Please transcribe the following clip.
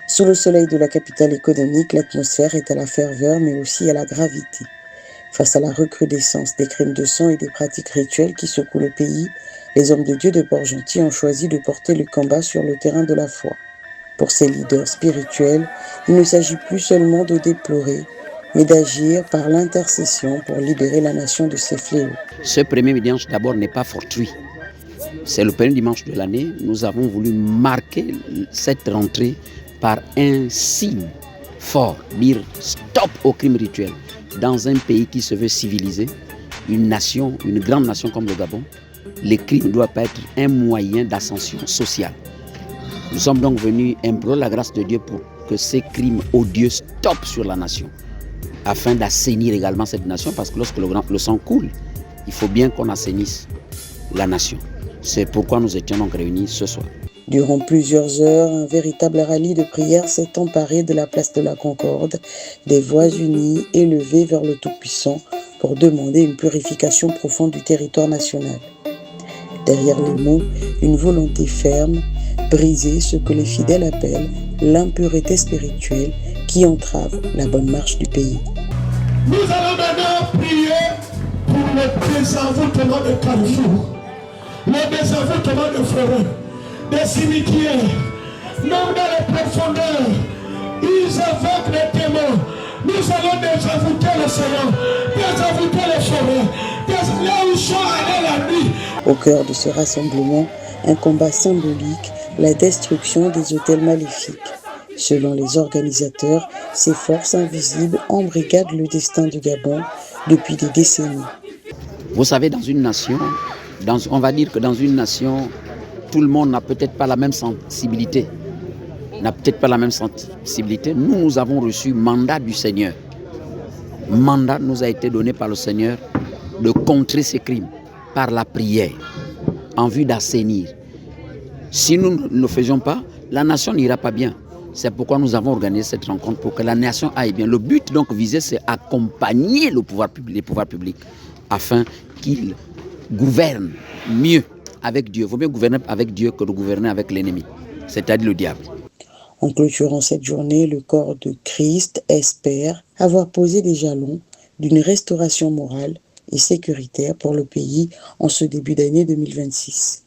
Sous le soleil de la capitale économique, l'atmosphère est à la ferveur mais aussi à la gravité. Face à la recrudescence des crimes de sang et des pratiques rituelles qui secouent le pays, les hommes de Dieu de Port-Gentil ont choisi de porter le combat sur le terrain de la foi. Pour ces leaders spirituels, il ne s'agit plus seulement de déplorer, mais d'agir par l'intercession pour libérer la nation de ses fléaux. Ce premier dimanche d'abord n'est pas fortuit. C'est le premier dimanche de l'année. Nous avons voulu marquer cette rentrée par un signe fort, dire stop au crime rituel. Dans un pays qui se veut civilisé, une nation, une grande nation comme le Gabon, les crimes ne doivent pas être un moyen d'ascension sociale. Nous sommes donc venus implorer la grâce de Dieu pour que ces crimes odieux stoppent sur la nation, afin d'assainir également cette nation, parce que lorsque le sang coule, il faut bien qu'on assainisse la nation. C'est pourquoi nous étions donc réunis ce soir. Durant plusieurs heures, un véritable rallye de prière s'est emparé de la place de la Concorde, des voix unies élevées vers le Tout-Puissant pour demander une purification profonde du territoire national. Derrière les mots, une volonté ferme, briser ce que les fidèles appellent l'impureté spirituelle qui entrave la bonne marche du pays. Nous allons maintenant prier pour le désenvoûtement de Carrefour, le désenvoûtement de forêts, des cimetières, même dans les profondeurs, ils invoquent les démons. Nous allons désenvoûter l'océan, désenvoûter les forêts, là où sont allés la nuit. Au cœur de ce rassemblement, un combat symbolique, la destruction des autels maléfiques. Selon les organisateurs, ces forces invisibles embrigadent le destin du Gabon depuis des décennies. Vous savez, dans une nation, on va dire que dans une nation, tout le monde n'a peut-être pas la même sensibilité. Nous avons reçu mandat du Seigneur. Mandat nous a été donné par le Seigneur de contrer ces crimes par la prière, en vue d'assainir. Si nous ne le faisions pas, la nation n'ira pas bien. C'est pourquoi nous avons organisé cette rencontre, pour que la nation aille bien. Le but donc visé, c'est accompagner les pouvoirs publics, afin qu'ils gouvernent mieux avec Dieu. Il vaut mieux gouverner avec Dieu que de gouverner avec l'ennemi, c'est-à-dire le diable. En clôturant cette journée, le corps de Christ espère avoir posé les jalons d'une restauration morale et sécuritaire pour le pays en ce début d'année 2026.